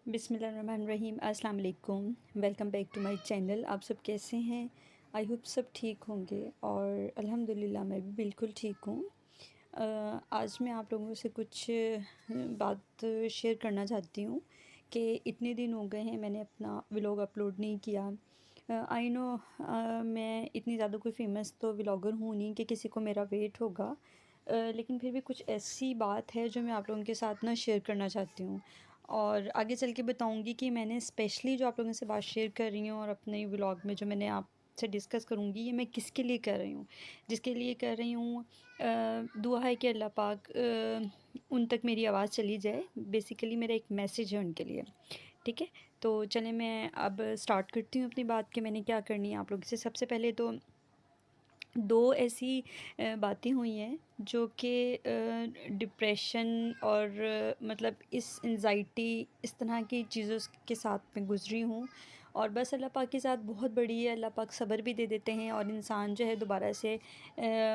बिस्मिल्लाहिर्रहमानिर्रहीम अस्सलाम वालेकुम। Welcome back to my channel. आप सब कैसे हैं? आई होप सब ठीक होंगे और अल्हम्दुलिल्लाह मैं भी बिल्कुल ठीक हूँ। आज मैं आप लोगों से कुछ बात शेयर करना चाहती हूँ कि इतने दिन हो गए हैं मैंने अपना व्लॉग अपलोड नहीं किया। आई नो मैं इतनी ज़्यादा कोई फ़ेमस तो व्लॉगर हूँ नहीं कि किसी को मेरा वेट होगा। लेकिन फिर भी कुछ ऐसी बात है जो मैं आप लोगों के साथ ना शेयर करना चाहती हूँ और आगे चल के बताऊँगी कि मैंने स्पेशली जो आप लोगों से बात शेयर कर रही हूँ और अपने व्लॉग में जो मैंने आपसे डिस्कस करूँगी ये मैं किसके लिए कर रही हूँ। जिसके लिए कर रही हूँ दुआ है कि अल्लाह पाक उन तक मेरी आवाज़ चली जाए। बेसिकली मेरा एक मैसेज है उनके लिए। ठीक है, तो चलें मैं अब स्टार्ट करती हूँ अपनी बात कि मैंने क्या करनी है आप लोगों से। सबसे पहले तो दो ऐसी बातें हुई हैं जो कि डिप्रेशन और मतलब इस एंजाइटी इस तरह की चीज़ों के साथ मैं गुज़री हूँ और बस अल्लाह पाक के साथ बहुत बड़ी है। अल्लाह पाक सब्र भी दे देते हैं और इंसान जो है दोबारा से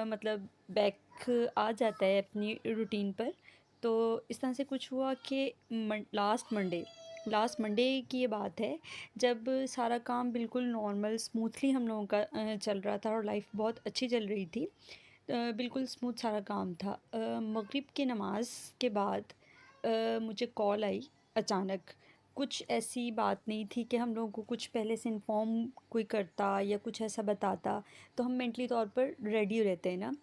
मतलब बैक आ जाता है अपनी रूटीन पर। तो इस तरह से कुछ हुआ कि लास्ट मंडे की ये बात है, जब सारा काम बिल्कुल नॉर्मल स्मूथली हम लोगों का चल रहा था और लाइफ बहुत अच्छी चल रही थी। बिल्कुल स्मूथ सारा काम था। मगरिब की नमाज़ के बाद मुझे कॉल आई अचानक। कुछ ऐसी बात नहीं थी कि हम लोगों को कुछ पहले से इन्फॉर्म कोई करता या कुछ ऐसा बताता, तो हम मेंटली तौर पर रेडी रहते हैं ना।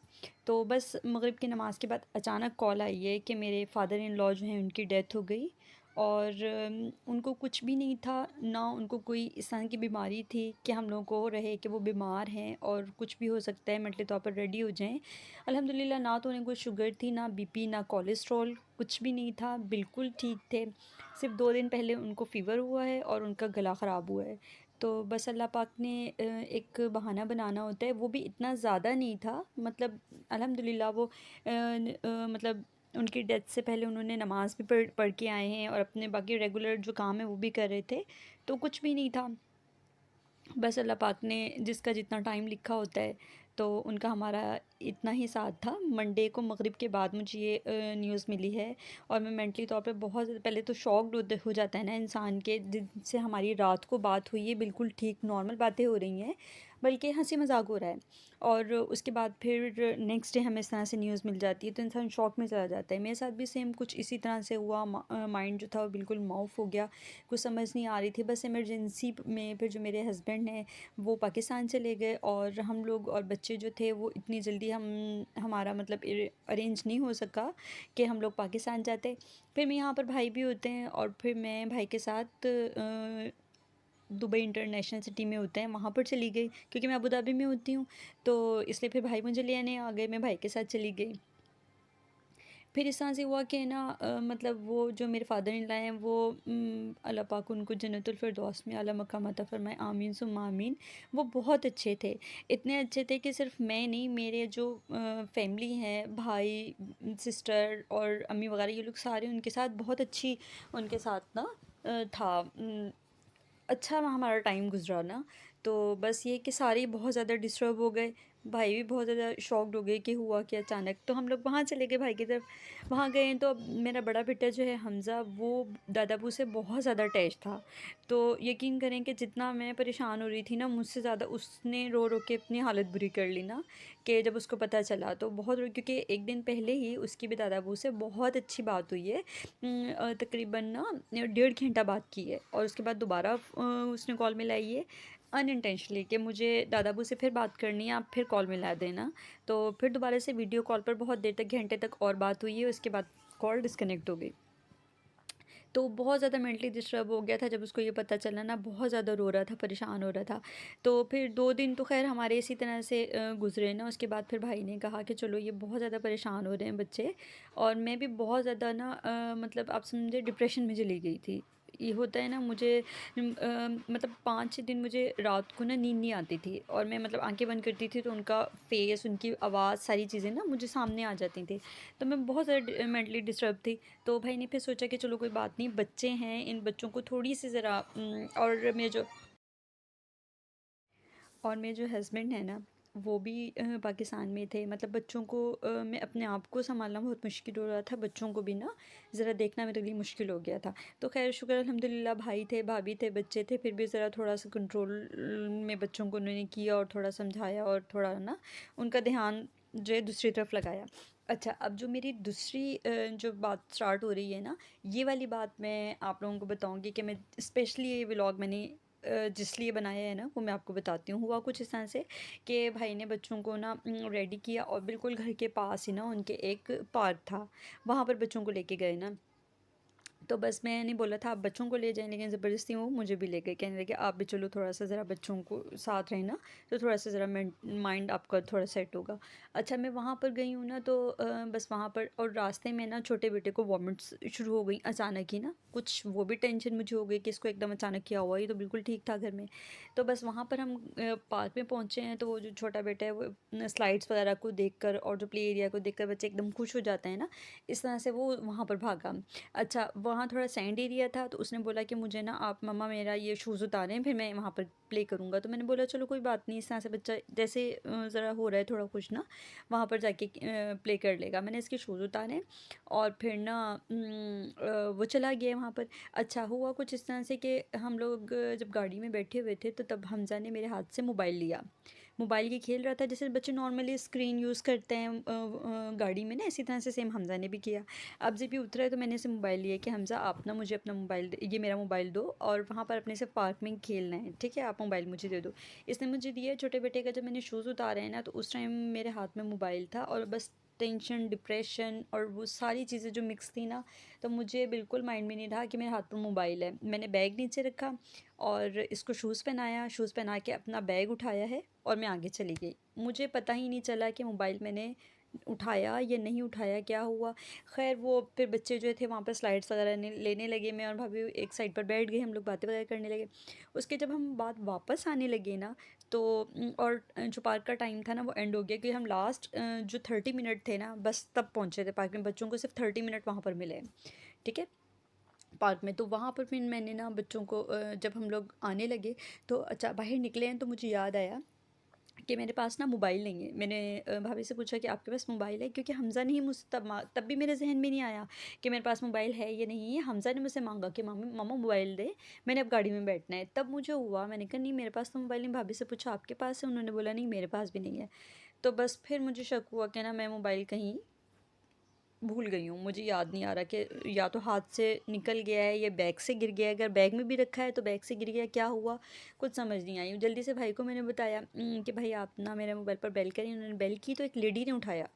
तो बस मगरिब की नमाज़ के बाद अचानक कॉल आई है कि मेरे फादर इन लॉ जो हैं उनकी डेथ हो गई और उनको कुछ भी नहीं था, ना उनको कोई इस तरह की बीमारी थी कि हम लोगों को रहे कि वो बीमार हैं और कुछ भी हो सकता है, मेंटली तौर पर रेडी हो जाएं। अल्हम्दुलिल्लाह ना तो उन्हें कोई शुगर थी, ना बीपी, ना कोलेस्ट्रॉल, कुछ भी नहीं था, बिल्कुल ठीक थे। सिर्फ 2 दिन पहले उनको फ़ीवर हुआ है और उनका गला ख़राब हुआ है। तो बस अल्लाह पाक ने एक बहाना बनाना होता है, वो भी इतना ज़्यादा नहीं था। मतलब अल्हम्दुलिल्लाह वो मतलब उनकी डेथ से पहले उन्होंने नमाज़ भी पढ़ पढ़ के आए हैं और अपने बाकी रेगुलर जो काम है वो भी कर रहे थे, तो कुछ भी नहीं था। बस अल्लाह पाक ने जिसका जितना टाइम लिखा होता है तो उनका हमारा इतना ही साथ था। मंडे को मगरिब के बाद मुझे ये न्यूज़ मिली है और मैं मेंटली तौर पे बहुत ज़्यादा पहले तो शॉक्ड हो जाता है ना इंसान के, जिनसे हमारी रात को बात हुई है बिल्कुल ठीक नॉर्मल बातें हो रही हैं, बल्कि हंसी मजाक हो रहा है और उसके बाद फिर नेक्स्ट डे हमें इस तरह से न्यूज़ मिल जाती है तो इंसान शॉक में चला जाता है। मेरे साथ भी सेम कुछ इसी तरह से हुआ। माइंड जो था वो बिल्कुल माउफ हो गया, कुछ समझ नहीं आ रही थी। बस इमरजेंसी में फिर जो मेरे हस्बैंड हैं वो पाकिस्तान चले गए और हम लोग और बच्चे जो थे वो इतनी जल्दी हमारा मतलब अरेंज नहीं हो सका कि हम लोग पाकिस्तान जाते। फिर मैं यहाँ पर भाई भी होते हैं और फिर मैं भाई के साथ दुबई इंटरनेशनल सिटी में होते हैं वहाँ पर चली गई, क्योंकि मैं अबू धाबी में होती हूँ। तो इसलिए फिर भाई मुझे लेने आ गए, मैं भाई के साथ चली गई। फिर इस तरह से हुआ कि ना मतलब वो जो मेरे फादर इन लॉ हैं वो अल्लाह पाक उनको जन्नतुल फिरदौस में आला मकाम अता फरमाए, आमीन सुम्मा आमीन। वो बहुत अच्छे थे, इतने अच्छे थे कि सिर्फ मैं नहीं, मेरे जो फैमिली हैं, भाई, सिस्टर और अम्मी वगैरह, ये लोग सारे उनके साथ बहुत अच्छी उनके साथ ना था। अच्छा हमारा टाइम गुजरा ना। तो बस ये कि सारे बहुत ज़्यादा डिस्टर्ब हो गए, भाई भी बहुत ज़्यादा शॉक्ड हो गए कि हुआ क्या अचानक। तो हम लोग वहाँ चले गए भाई की तरफ। वहाँ गए तो अब मेरा बड़ा बेटा जो है हमज़ा, वो दादाबू से बहुत ज़्यादा अटैच था। तो यकीन करें कि जितना मैं परेशान हो रही थी ना, मुझसे ज़्यादा उसने रो रो के अपनी हालत बुरी कर ली ना। कि जब उसको पता चला तो बहुत क्योंकि एक दिन पहले ही उसकी भी दादाबू से बहुत अच्छी बात हुई है। तकरीबन ना 1.5 घंटा बात की है और उसके बाद दोबारा उसने कॉल मिलाई है अनइंटेंशनली कि मुझे दादाबू से फिर बात करनी है, आप फिर कॉल मिला देना। तो फिर दोबारा से वीडियो कॉल पर बहुत देर तक, घंटे तक और बात हुई है, उसके बाद कॉल डिस्कनेक्ट हो गई। तो बहुत ज़्यादा मेंटली डिस्टर्ब हो गया था जब उसको ये पता चला ना, बहुत ज़्यादा रो रहा था, परेशान हो रहा था। तो फिर 2 दिन तो खैर हमारे इसी तरह से गुजरे ना। उसके बाद फिर भाई ने कहा कि चलो ये बहुत ज़्यादा परेशान हो रहे हैं बच्चे, और मैं भी बहुत ज़्यादा ना मतलब आप समझे डिप्रेशन में चली गई थी। ये होता है ना मुझे मतलब 5-6 दिन मुझे रात को ना नींद नहीं आती थी और मैं मतलब आंखें बंद करती थी तो उनका फेस, उनकी आवाज़, सारी चीज़ें ना मुझे सामने आ जाती थी। तो मैं बहुत ज़्यादा मेंटली डिस्टर्ब थी। तो भाई ने फिर सोचा कि चलो कोई बात नहीं, बच्चे हैं, इन बच्चों को थोड़ी सी ज़रा और मेरे जो हस्बैंड है ना, वो भी पाकिस्तान में थे। मतलब बच्चों को मैं अपने आप को सँभालना बहुत मुश्किल हो रहा था, बच्चों को भी ना ज़रा देखना मेरे लिए मुश्किल हो गया था। तो ख़ैर शुक्र अल्हम्दुलिल्लाह, भाई थे, भाभी थे, बच्चे थे, फिर भी ज़रा थोड़ा-सा कंट्रोल में बच्चों को उन्होंने किया और थोड़ा समझाया और थोड़ा ना उनका ध्यान जो है दूसरी तरफ लगाया। अच्छा, अब जो मेरी दूसरी जो बात स्टार्ट हो रही है ना, ये वाली बात मैं आप लोगों को बताऊँगी कि मैं स्पेशली ये व्लॉग मैंने जिस लिए बनाया है ना, वो मैं आपको बताती हूँ। हुआ कुछ इस तरह से कि भाई ने बच्चों को ना रेडी किया और बिल्कुल घर के पास ही ना उनके एक पार्क था, वहाँ पर बच्चों को लेके गए ना। तो बस मैंने बोला था आप बच्चों को ले जाएँ, लेकिन ज़बरदस्ती वो मुझे भी ले गए, कहने लगे आप भी चलो, थोड़ा-सा ज़रा बच्चों को साथ रहें ना, तो थोड़ा-सा ज़रा माइंड आपका थोड़ा सेट होगा। अच्छा, मैं वहाँ पर गई हूँ ना, तो बस वहाँ पर और रास्ते में ना छोटे बेटे को वॉमिट्स शुरू हो गई अचानक ही ना, कुछ वो भी टेंशन मुझे हो गई कि इसको एकदम अचानक क्या हुआ, ये तो बिल्कुल ठीक था घर में। तो बस वहाँ पर हम पार्क में पहुँचे हैं, तो वो जो छोटा बेटा है वो स्लाइड्स वगैरह को देखकर और जो प्ले एरिया को देखकर बच्चे एकदम खुश हो जाते हैं ना, इस तरह से वो वहाँ पर भागा। अच्छा, वहाँ थोड़ा सैंड एरिया था, तो उसने बोला कि मुझे ना आप मम्मा मेरा ये शूज़ उतारें, फिर मैं वहाँ पर प्ले करूँगा। तो मैंने बोला चलो कोई बात नहीं, इस तरह से बच्चा जैसे ज़रा हो रहा है थोड़ा खुश ना, वहाँ पर जाके प्ले कर लेगा। मैंने इसके शूज़ उतारे और फिर ना वो चला गया वहाँ पर। अच्छा, हुआ कुछ इस तरह से कि हम लोग जब गाड़ी में बैठे हुए थे, तो तब हमज़ा ने मेरे हाथ से मोबाइल लिया। मोबाइल ये खेल रहा था जैसे बच्चे नॉर्मली स्क्रीन यूज़ करते हैं गाड़ी में ना, इसी तरह से सेम हमज़ा ने भी किया। अब जब ये उतरा तो मैंने इसे मोबाइल लिया कि हमज़ा आप ना मुझे अपना मोबाइल ये मेरा मोबाइल दो और वहाँ पर अपने से पार्क में खेलना है, ठीक है, आप मोबाइल मुझे दे दो। इसने मुझे दिया। छोटे बेटे का जब मैंने शूज़ उतारे हैं ना, तो उस टाइम मेरे हाथ में मोबाइल था और बस टेंशन, डिप्रेशन और वो सारी चीज़ें जो मिक्स थी ना, तो मुझे बिल्कुल माइंड में नहीं रहा कि मेरे हाथ में मोबाइल है। मैंने बैग नीचे रखा और इसको शूज़ पहनाया, शूज़ पहना के अपना बैग उठाया है और मैं आगे चली गई। मुझे पता ही नहीं चला कि मोबाइल मैंने उठाया या नहीं उठाया, क्या हुआ। ख़ैर वो फिर बच्चे जो थे वहाँ पर स्लाइड्स वगैरह लेने लगे, मैं और भाभी एक साइड पर बैठ गए, हम लोग बातें वगैरह करने लगे। उसके जब हम बात वापस आने लगे ना, तो और जो पार्क का टाइम था ना वो एंड हो गया कि हम लास्ट जो 30 मिनट थे ना, बस तब पहुँचे थे पार्क में। बच्चों को सिर्फ 30 मिनट वहाँ पर मिले, ठीक है, पार्क में। तो वहाँ पर फिर मैंने ना बच्चों को जब हम लोग आने लगे, तो अच्छा बाहर निकले हैं, तो मुझे याद आया कि मेरे पास ना मोबाइल नहीं है। मैंने भाभी से पूछा कि आपके पास मोबाइल है, क्योंकि हमज़ा ने ही मुझ तब भी मेरे जहन में नहीं आया कि मेरे पास मोबाइल है या नहीं है। हमज़ा ने मुझसे मांगा कि मम्मी मम्मा मोबाइल दे, मैंने अब गाड़ी में बैठना है। तब मुझे हुआ, मैंने कहा नहीं मेरे पास तो मोबाइल नहीं। भाभी से पूछा आपके पास है, उन्होंने बोला नहीं मेरे पास भी नहीं है। तो बस फिर मुझे शक हुआ कि ना मैं मोबाइल कहीं भूल गई हूँ। मुझे याद नहीं आ रहा कि या तो हाथ से निकल गया है या बैग से गिर गया है। अगर बैग में भी रखा है तो बैग से गिर गया, क्या हुआ कुछ समझ नहीं आई। जल्दी से भाई को मैंने बताया कि भाई आप ना मेरे मोबाइल पर बेल करें। उन्होंने बेल की तो एक लेडी ने उठाया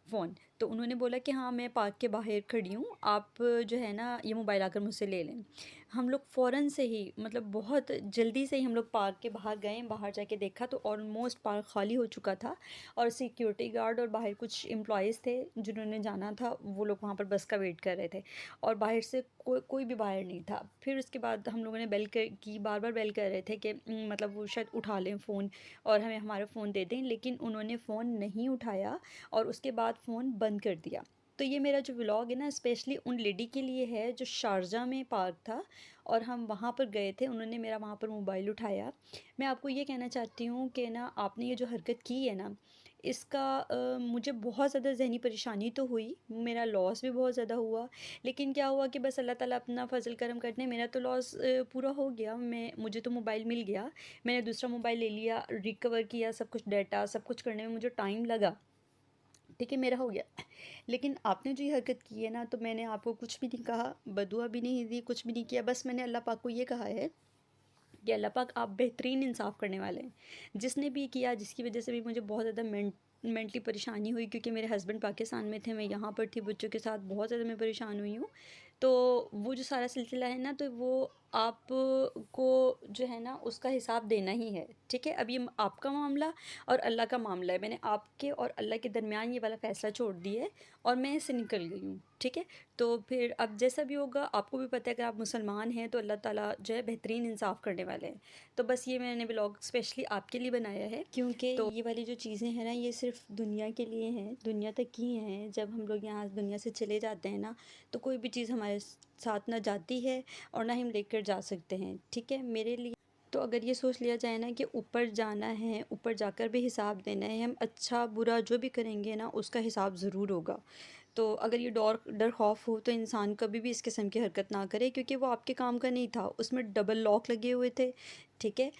फ़ोन, तो उन्होंने बोला कि हाँ मैं पार्क के बाहर खड़ी हूँ, आप जो है ना ये मोबाइल आकर मुझसे ले लें। हम लोग फ़ौरन से ही, मतलब बहुत जल्दी से ही हम लोग पार्क के बाहर गए। बाहर जाके देखा तो ऑलमोस्ट पार्क खाली हो चुका था और सिक्योरिटी गार्ड और बाहर कुछ एम्प्लॉयज़ थे जिन्होंने जाना था, वो लोग वहाँ पर बस का वेट कर रहे थे और बाहर से कोई भी बाहर नहीं था। फिर उसके बाद हम लोगों ने बेल कर की, बार बार बेल कर रहे थे कि मतलब वो शायद उठा लें फ़ोन और हमें हमारा फ़ोन दे दें, लेकिन उन्होंने फ़ोन नहीं उठाया और उसके बाद फ़ोन बंद कर दिया। तो ये मेरा जो व्लॉग है ना, स्पेशली उन लेडी के लिए है जो शारजा में पार्क था और हम वहाँ पर गए थे, उन्होंने मेरा वहाँ पर मोबाइल उठाया। मैं आपको ये कहना चाहती हूँ कि ना आपने ये जो हरकत की है ना, इसका मुझे बहुत ज़्यादा ज़हनी परेशानी तो हुई, मेरा लॉस भी बहुत ज़्यादा हुआ। लेकिन क्या हुआ कि बस अल्लाह ताला अपना फ़ज़ल करम करते हैं, मेरा तो लॉस पूरा हो गया। मुझे तो मोबाइल मिल गया, मैंने दूसरा मोबाइल ले लिया, रिकवर किया, सब कुछ डाटा सब कुछ करने में मुझे टाइम लगा, ठीक है, मेरा हो गया। लेकिन आपने जो ये हरकत की है ना, तो मैंने आपको कुछ भी नहीं कहा, बदुआ भी नहीं दी, कुछ भी नहीं किया। बस मैंने अल्लाह पाक को ये कहा है कि अल्लाह पाक आप बेहतरीन इंसाफ़ करने वाले हैं। जिसने भी किया, जिसकी वजह से भी मुझे बहुत ज़्यादा मेंटली परेशानी हुई, क्योंकि मेरे हस्बैंड पाकिस्तान में थे, मैं यहाँ पर थी बच्चों के साथ, बहुत ज़्यादा मैं परेशान हुई हूँ। तो वो जो सारा सिलसिला है ना, तो वो आप को जो है ना उसका हिसाब देना ही है, ठीक है। अब ये आपका मामला और अल्लाह का मामला है। मैंने आपके और अल्लाह के दरमियान ये वाला फ़ैसला छोड़ दिया है और मैं इससे निकल गई हूँ, ठीक है। तो फिर अब जैसा भी होगा, आपको भी पता है अगर आप मुसलमान हैं तो अल्लाह ताला जो है बेहतरीन इंसाफ़ करने वाले हैं। तो बस ये मैंने व्लॉग स्पेशली आपके लिए बनाया है, क्योंकि तो ये वाली जो चीज़ें हैं ना, ये सिर्फ दुनिया के लिए हैं, दुनिया तक ही हैं। जब हम लोग यहाँ दुनिया से चले जाते हैं ना, तो कोई भी चीज़ हमारे साथ ना जाती है और ना ही हम लेकर जा सकते हैं, ठीक है। मेरे लिए तो अगर ये सोच लिया जाए ना कि ऊपर जाना है, ऊपर जाकर भी हिसाब देना है, हम अच्छा बुरा जो भी करेंगे ना उसका हिसाब ज़रूर होगा। तो अगर ये डर डर खौफ हो तो इंसान कभी भी इस किस्म की हरकत ना करे, क्योंकि वो आपके काम का नहीं था, उसमें डबल लॉक लगे हुए थे। ठीक है।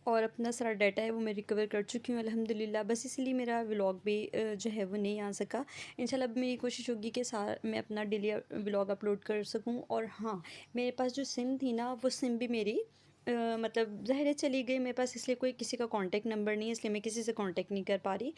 और अपना सारा डाटा है वो मैं रिकवर कर चुकी हूँ अल्हम्दुलिल्लाह। बस इसलिए मेरा व्लॉग भी जो है वो नहीं आ सका। इंशाल्लाह अब मेरी कोशिश होगी कि मैं अपना डेली व्लॉग अपलोड कर सकूँ। और हाँ, मेरे पास जो सिम थी ना वो सिम भी मेरी मतलब ज़ाहिर है चली गई मेरे पास, इसलिए कोई किसी का कांटेक्ट नंबर नहीं है, इसलिए मैं किसी से कांटेक्ट नहीं कर पा रही।